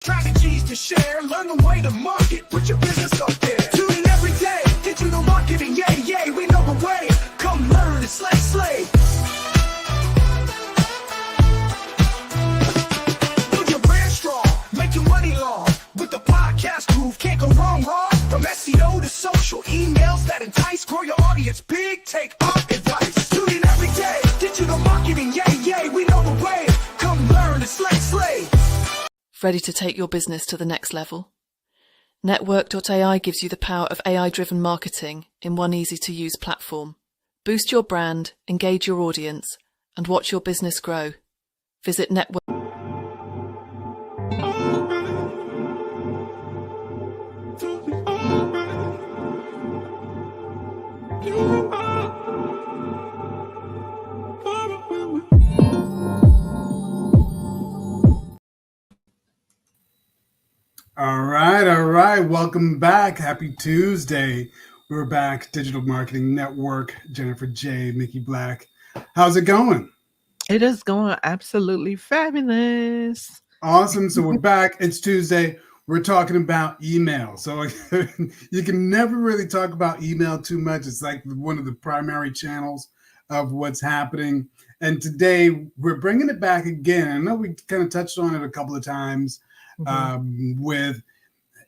Strategies to share, learn the way to market, put your business up there. Tune in every day, digital marketing, yay, yay, we know the way. Come learn, it's slay. Build your brand strong, make your money long. With the podcast groove, can't go wrong. From SEO to social, emails that entice, grow your audience big, take our advice. Tune in every day, digital marketing, yay, yay, we know the way. Come learn, it's slay. Ready to take your business to the next level? Network.ai gives you the power of AI-driven marketing in one easy-to-use platform. Boost your brand, engage your audience, and watch your business grow. Visit Network. All right. Welcome back. Happy Tuesday. We're back. Digital Marketing Network. Jennifer J, Mickey Black. How's it going? It is going absolutely fabulous. Awesome. So we're back. It's Tuesday. We're talking about email. So you can never really talk about email too much. It's like one of the primary channels of what's happening. And today we're bringing it back again. I know we kind of touched on it a couple of times. With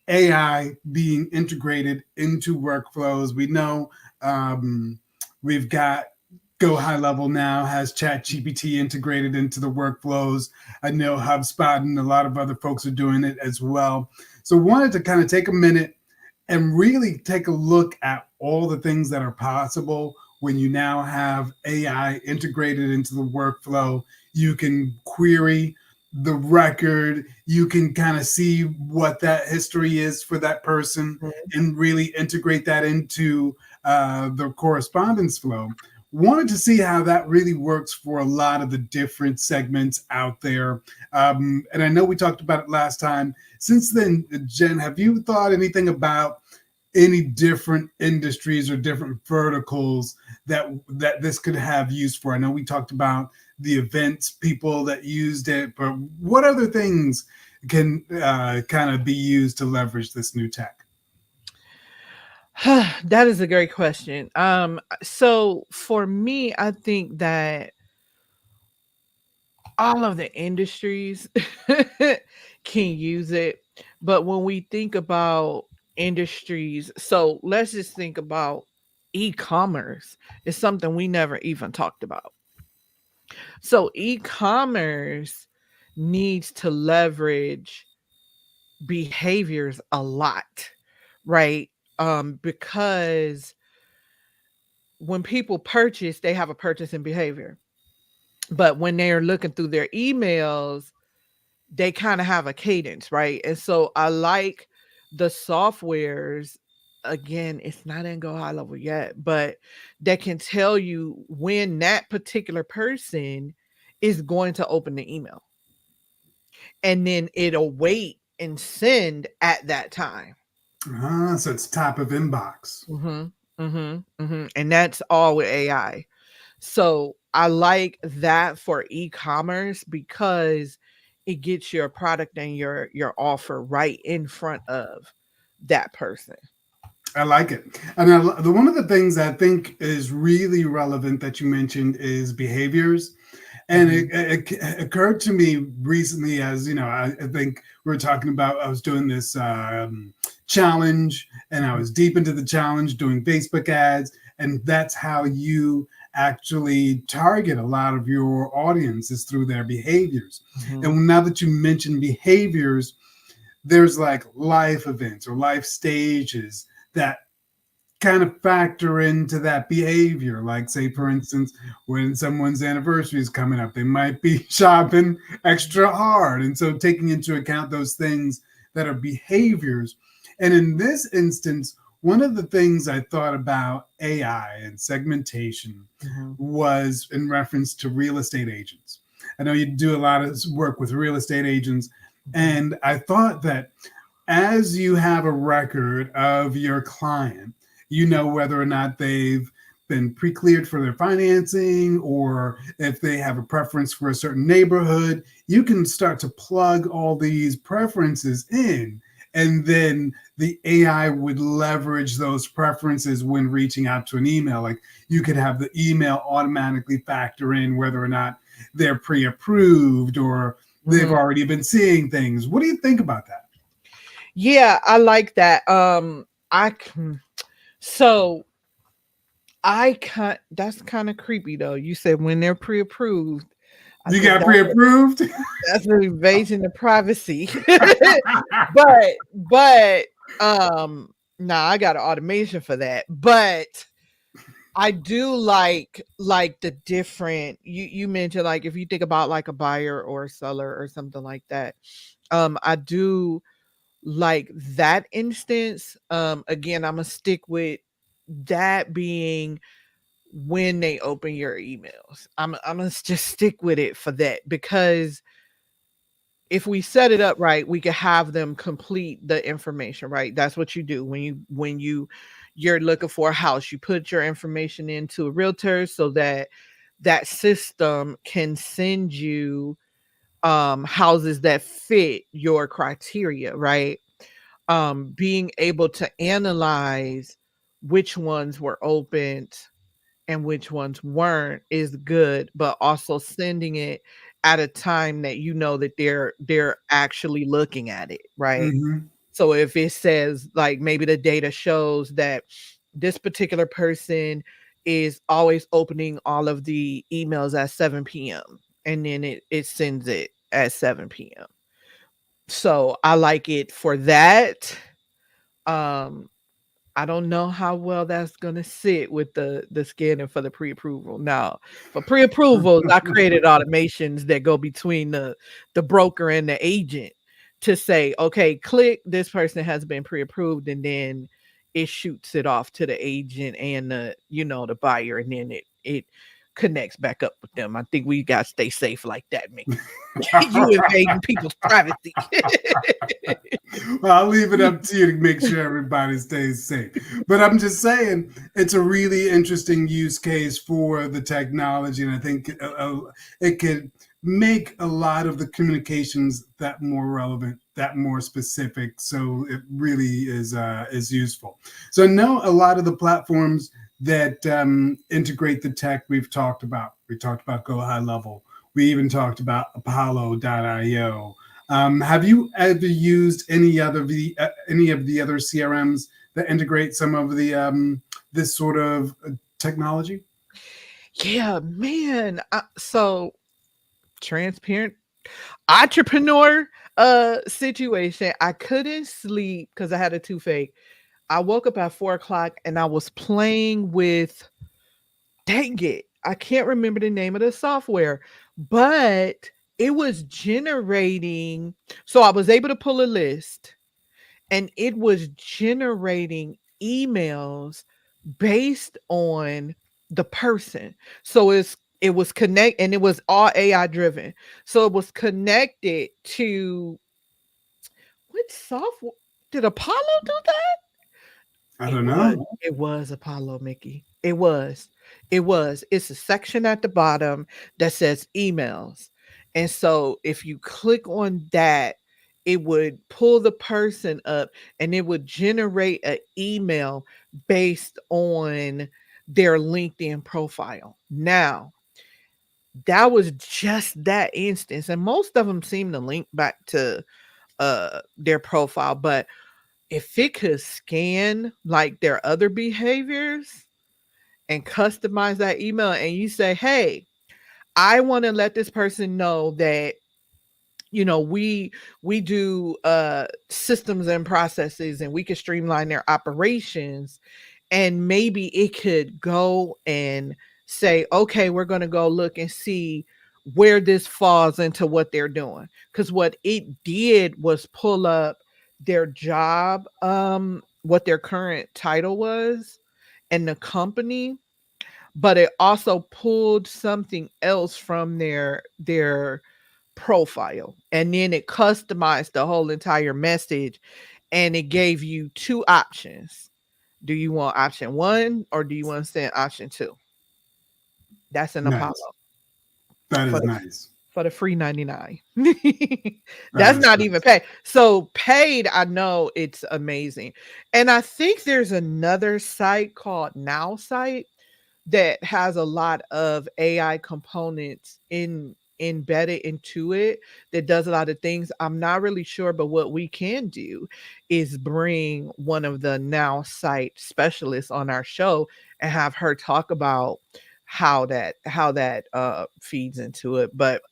AI being integrated into workflows. We know we've got Go High Level now has ChatGPT integrated into the workflows. I know HubSpot and a lot of other folks are doing it as well. So wanted to kind of take a minute and really take a look at all the things that are possible when you now have AI integrated into the workflow. You can query the record, you can kind of see what that history is for that person and really integrate that into the correspondence flow. Wanted to see how that really works for a lot of the different segments out there. And I know we talked about it last time. Since then, Jen, have you thought anything about any different industries or different verticals that this could have use for? I know we talked about the events people that used it, but what other things can kind of be used to leverage this new tech? That is a great question. So for me, I think that all of the industries can use it. But when we think about industries, so let's just think about e-commerce. It's something we never even talked about. So e-commerce needs to leverage behaviors a lot, right? Because when people purchase, they have a purchasing behavior. But when they're looking through their emails, they kind of have a cadence, right? And so I like the softwares. Again, it's not in Go High Level yet, but that can tell you when that particular person is going to open the email. And then it'll wait and send at that time. So it's top of inbox. And that's all with AI. So I like that for e-commerce because it gets your product and your offer right in front of that person. I like it. And one of the things I think is really relevant that you mentioned is behaviors. And it occurred to me recently, as you know, I think we were talking about, I was doing this challenge and I was deep into the challenge doing Facebook ads. And that's how you actually target a lot of your audiences through their behaviors. And now that you mentioned behaviors, there's like life events or life stages that kind of factor into that behavior. Like say, for instance, when someone's anniversary is coming up, they might be shopping extra hard. And so taking into account those things that are behaviors. And in this instance, one of the things I thought about AI and segmentation was in reference to real estate agents. I know you do a lot of work with real estate agents. And I thought that as you have a record of your client, you know whether or not they've been pre-cleared for their financing, or if they have a preference for a certain neighborhood, you can start to plug all these preferences in. And then the AI would leverage those preferences when reaching out to an email. Like you could have the email automatically factor in whether or not they're pre-approved or they've Mhm. already been seeing things. What do you think about that? Yeah, I like that. I can so I can that's kind of creepy though. You said when they're pre-approved. I You think got pre-approved? that's an invasion of privacy. but nah, I got an automation for that. But I do like the different you mentioned like if you think about like a buyer or a seller or something like that. I do like that instance. Again, I'm gonna stick with that being when they open your emails. I'm gonna just stick with it for that because if we set it up right, we can have them complete the information, right? That's what you do when you're looking for a house. You put your information into a realtor so that that system can send you houses that fit your criteria, right? Being able to analyze which ones were opened and which ones weren't is good, but also sending it at a time that you know that they're actually looking at it, right? Hmm. So if it says like maybe the data shows that this particular person is always opening all of the emails at 7 p.m. and then it sends it at 7 p.m. So I like it for that. Um I don't know how well that's gonna sit with the scanning for the pre-approval. Now, for pre-approvals, I created automations that go between the broker and the agent to say, okay, click this person has been pre-approved, and then it shoots it off to the agent and the buyer, and then it connects back up with them. I think we gotta stay safe like that, Mickey. You invading people's privacy. Well, I'll leave it up to you to make sure everybody stays safe. But I'm just saying, it's a really interesting use case for the technology, and I think it could make a lot of the communications that more relevant, that more specific. So it really is useful. So I know a lot of the platforms that integrate the tech we've talked about. We talked about Go High Level. We even talked about Apollo.io. Have you ever used any of the other CRMs that integrate some of the this sort of technology? Yeah, man. So transparent entrepreneur situation. I couldn't sleep because I had a toothache. I woke up at 4 o'clock and I was playing with, dang it, I can't remember the name of the software, but it was generating. So I was able to pull a list and it was generating emails based on the person. So it was connect and it was all AI driven. So it was connected to what software did Apollo do that? I don't know. It was Apollo, Mickey. It was. It was. It's a section at the bottom that says emails. And so if you click on that, it would pull the person up and it would generate an email based on their LinkedIn profile. Now, that was just that instance. And most of them seem to link back to their profile, but if it could scan like their other behaviors and customize that email and you say, hey, I want to let this person know that we do systems and processes and we can streamline their operations, and maybe it could go and say, okay, we're going to go look and see where this falls into what they're doing, because what it did was pull up their job, what their current title was and the company, but it also pulled something else from their profile, and then it customized the whole entire message, and it gave you two options. Do you want option 1 or do you want to send option 2? That's an Apollo Nice. That for is the nice. for the free 99. That That's is not even nice. paid. So paid, I know it's amazing. And I think there's another site called Now Site that has a lot of AI components embedded into it that does a lot of things. I'm not really sure, but what we can do is bring one of the Now Site specialists on our show and have her talk about how that feeds into it. But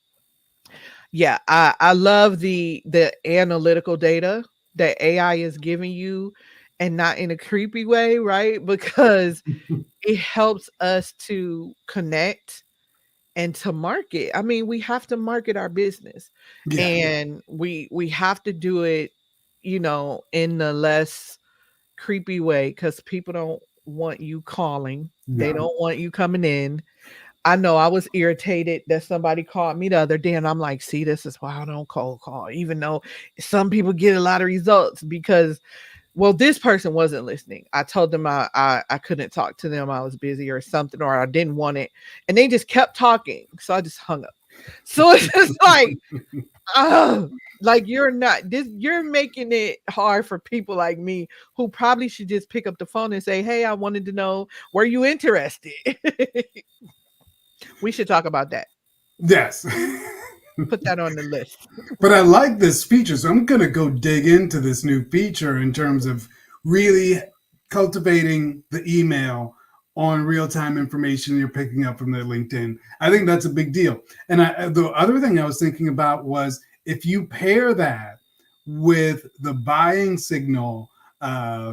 yeah, I love the analytical data that AI is giving you, and not in a creepy way, right? Because it helps us to connect and to market. I mean, we have to market our business, Yeah. and we have to do it, in the less creepy way, because people don't want you calling. They No. don't want you coming in. I know I was irritated that somebody called me the other day, and I'm like, see, this is why I don't cold call, even though some people get a lot of results because, well, this person wasn't listening. I told them I couldn't talk to them. I was busy or something, or I didn't want it. And they just kept talking. So I just hung up. So it's just like, oh, like you're making it hard for people like me who probably should just pick up the phone and say, hey, I wanted to know, were you interested? We should talk about that. Yes. Put that on the list. But I like this feature, so I'm going to go dig into this new feature in terms of really cultivating the email on real-time information you're picking up from the LinkedIn. I think that's a big deal. And the other thing I was thinking about was if you pair that with the buying signal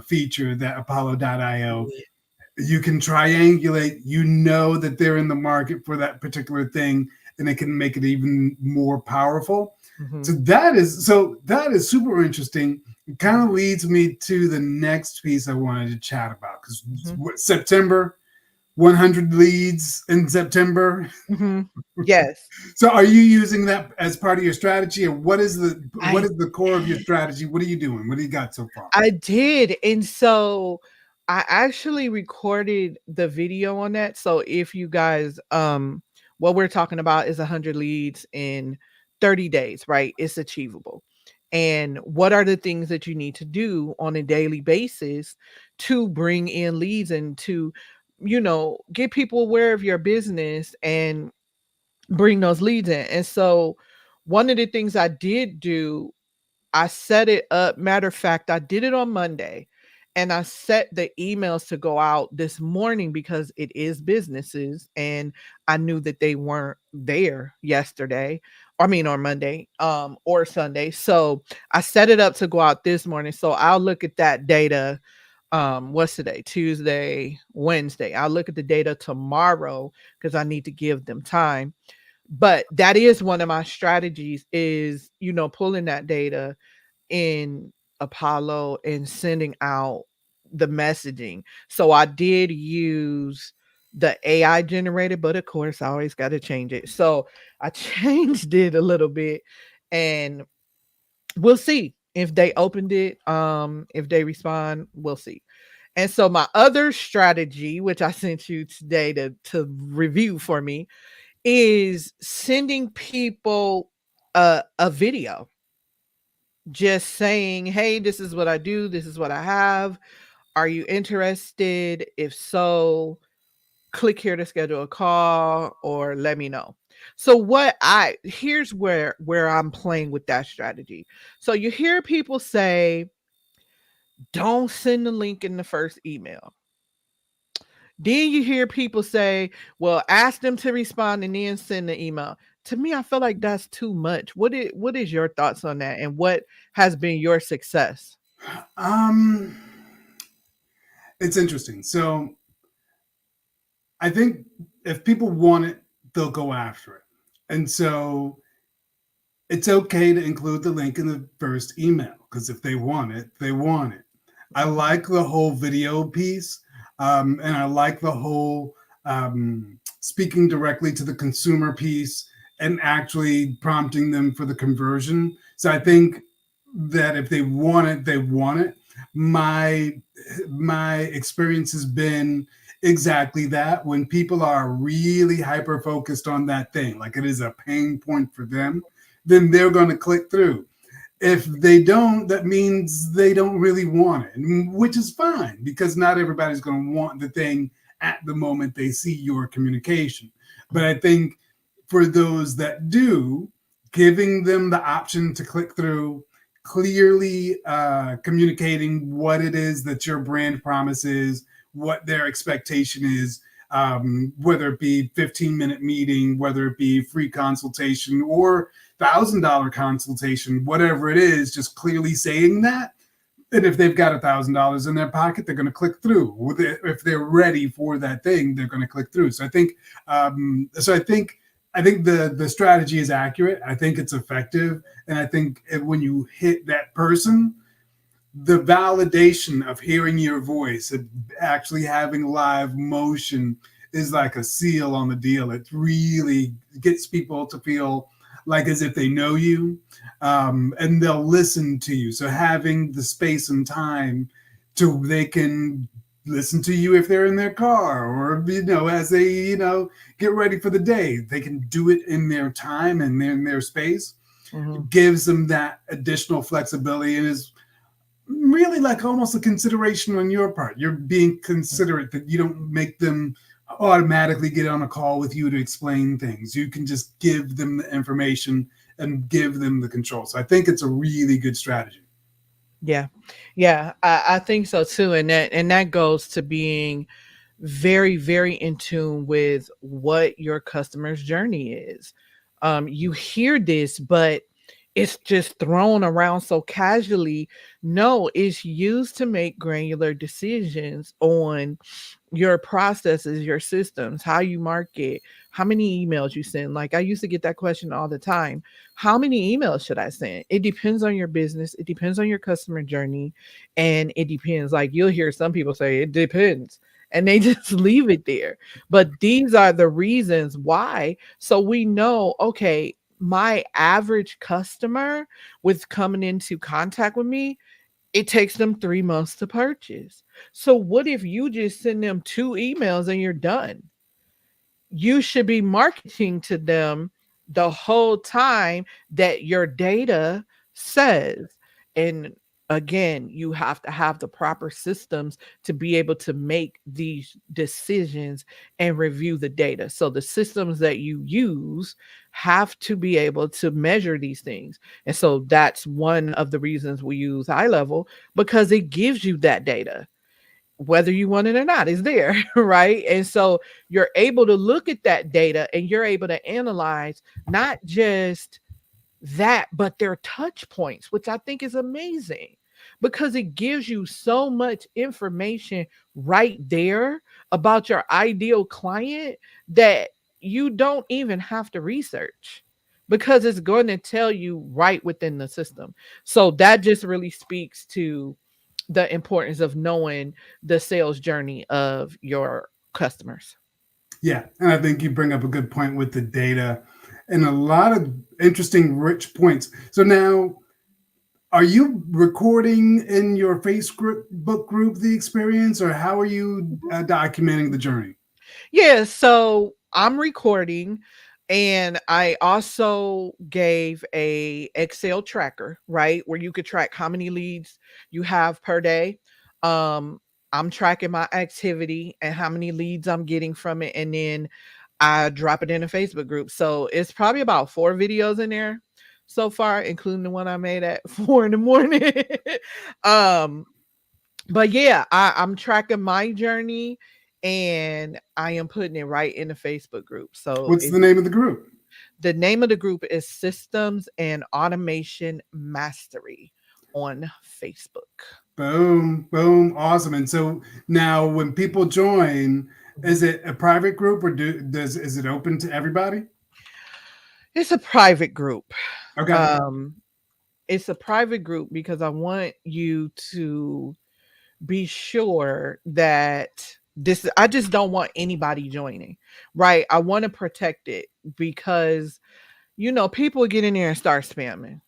feature that Apollo.io, you can triangulate, that they're in the market for that particular thing, and it can make it even more powerful. Mhm. That is super interesting. It kind of leads me to the next piece I wanted to chat about, because Mhm. September, 100 leads in September. Mhm. Yes. So are you using that as part of your strategy, or what is I the core of your strategy? What are you doing? What do you got so far? I did. And so I actually recorded the video on that. So if you guys what we're talking about is 100 leads in 30 days, right? It's achievable. And what are the things that you need to do on a daily basis to bring in leads and to, get people aware of your business and bring those leads in. And so one of the things I did do, I set it up. Matter of fact, I did it on Monday, and I set the emails to go out this morning because it is businesses, and I knew that they weren't there yesterday. I mean on Monday, or Sunday. So I set it up to go out this morning. So I'll look at that data. What's today? Tuesday, Wednesday. I'll look at the data tomorrow because I need to give them time. But that is one of my strategies is, pulling that data in Apollo and sending out the messaging. So I did use the AI generated, but of course I always got to change it. So I changed it a little bit, and we'll see if they opened it. If they respond, we'll see. And so my other strategy, which I sent you today to review for me, is sending people a video just saying, hey, this is what I do, this is what I have. Are you interested? If so, click here to schedule a call or let me know. So here's where I'm playing with that strategy. So you hear people say, don't send the link in the first email. Then you hear people say, well, ask them to respond and then send the email. To me, I feel like that's too much. What is your thoughts on that, and what has been your success? Um, it's interesting. So I think if people want it, they'll go after it. And so it's okay to include the link in the first email, because if they want it, they want it. I like the whole video piece, and I like the whole speaking directly to the consumer piece and actually prompting them for the conversion. So I think that if they want it, they want it. my my experience has been exactly that. When people are really hyper focused on that thing, like it is a pain point for them, then they're going to click through. If they don't, that means they don't really want it, which is fine because not everybody's going to want the thing at the moment they see your communication. But I think for those that do, giving them the option to click through, clearly communicating what it is that your brand promise is, what their expectation is, whether it be 15-minute meeting, whether it be free consultation or $1,000 consultation, whatever it is, just clearly saying that. And if they've got $1,000 in their pocket, they're going to click through. If they're ready for that thing, they're going to click through. So I think, I think the strategy is accurate. I think it's effective, and I think when you hit that person, the validation of hearing your voice and actually having live motion is like a seal on the deal. It really gets people to feel like as if they know you, and they'll listen to you. So having the space and time to they can listen to you if they're in their car or as they get ready for the day, they can do it in their time and in their space. Mhm. Gives them that additional flexibility and is really like almost a consideration on your part. You're being considerate that you don't make them automatically get on a call with you to explain things. You can just give them the information and give them the control. So I think it's a really good strategy. Yeah. Yeah, I think so too. And that goes to being very, very in tune with what your customer's journey is. You hear this, but it's just thrown around so casually. No, it's used to make granular decisions on your processes, your systems, how you market, how many emails you send. Like I used to get that question all the time. How many emails should I send? It depends on your business, it depends on your customer journey, and it depends. Like you'll hear some people say it depends and they just leave it there. But these are the reasons why. So we know, okay, my average customer with coming into contact with me, it takes them 3 months to purchase. So what if you just send them 2 emails and you're done? You should be marketing to them the whole time that your data says. And again, you have to have the proper systems to be able to make these decisions and review the data. So the systems that you use have to be able to measure these things. And so that's one of the reasons we use high level, because it gives you that data whether you want it or not, is there, right? And so you're able to look at that data and you're able to analyze not just that, but their touch points, which I think is amazing because it gives you so much information right there about your ideal client that you don't even have to research because it's going to tell you right within the system. So that just really speaks to the importance of knowing the sales journey of your customers. Yeah, and I think you bring up a good point with the data and a lot of interesting, rich points. So now, are you recording in your Facebook group the experience, or how are you documenting the journey? Yeah, so I'm recording and I also gave a Excel tracker, right? Where you could track how many leads you have per day. Um I'm tracking my activity and how many leads I'm getting from it, and then I drop it in a Facebook group. So it's probably about 4 videos in there so far, including the one I made at 4 in the morning. um but yeah, I'm tracking my journey and I am putting it right in the Facebook group. So What's the name of the group? the name of the group is Systems and Automation Mastery on Facebook. Boom, boom, awesome. And so now, when people join, Mhm. is it a private group or is it open to everybody? It's a private group. Okay. Um, it's a private group because I want you to be sure that this I just don't want anybody joining, right? I want to protect it because people get in there and start spamming.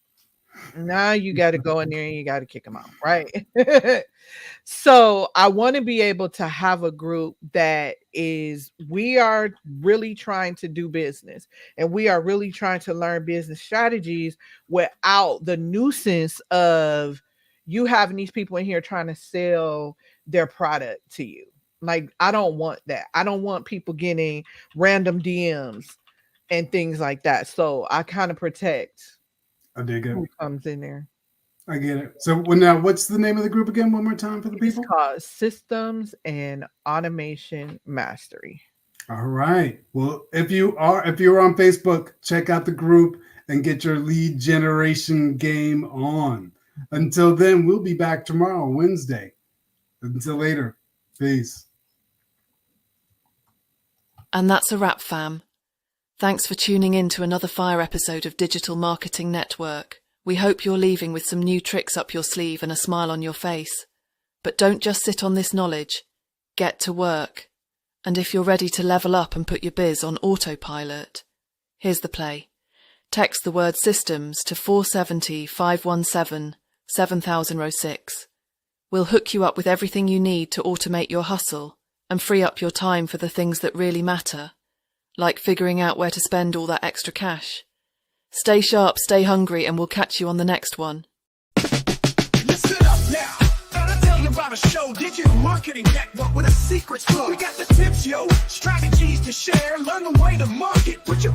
Now you got to go in there and you got to kick them out, right? So I want to be able to have a group that we are really trying to do business and we are really trying to learn business strategies without the nuisance of you having these people in here trying to sell their product to you. Like, I don't want that. I don't want people getting random DMs and things like that. So I kind of protect I dig it. who comes in there. I get it. So now, what's the name of the group again? One more time for the It's people. called Systems and Automation Mastery. All right. Well, if you're on Facebook, check out the group and get your lead generation game on. Until then, we'll be back tomorrow, Wednesday. Until later, peace. And that's a wrap, fam. Thanks for tuning in to another fire episode of Digital Marketing Network. We hope you're leaving with some new tricks up your sleeve and a smile on your face. But don't just sit on this knowledge. Get to work. And if you're ready to level up and put your biz on autopilot, here's the play. Text the word systems to 470-517-7006. We'll hook you up with everything you need to automate your hustle and free up your time for the things that really matter, like figuring out where to spend all that extra cash. Stay sharp, stay hungry, and we'll catch you on the next one. Listen up now. Gotta tell you about a show, Digital Marketing Network with a secret flow. We got the tips, yo, strategies to share, learn the way to market. Put your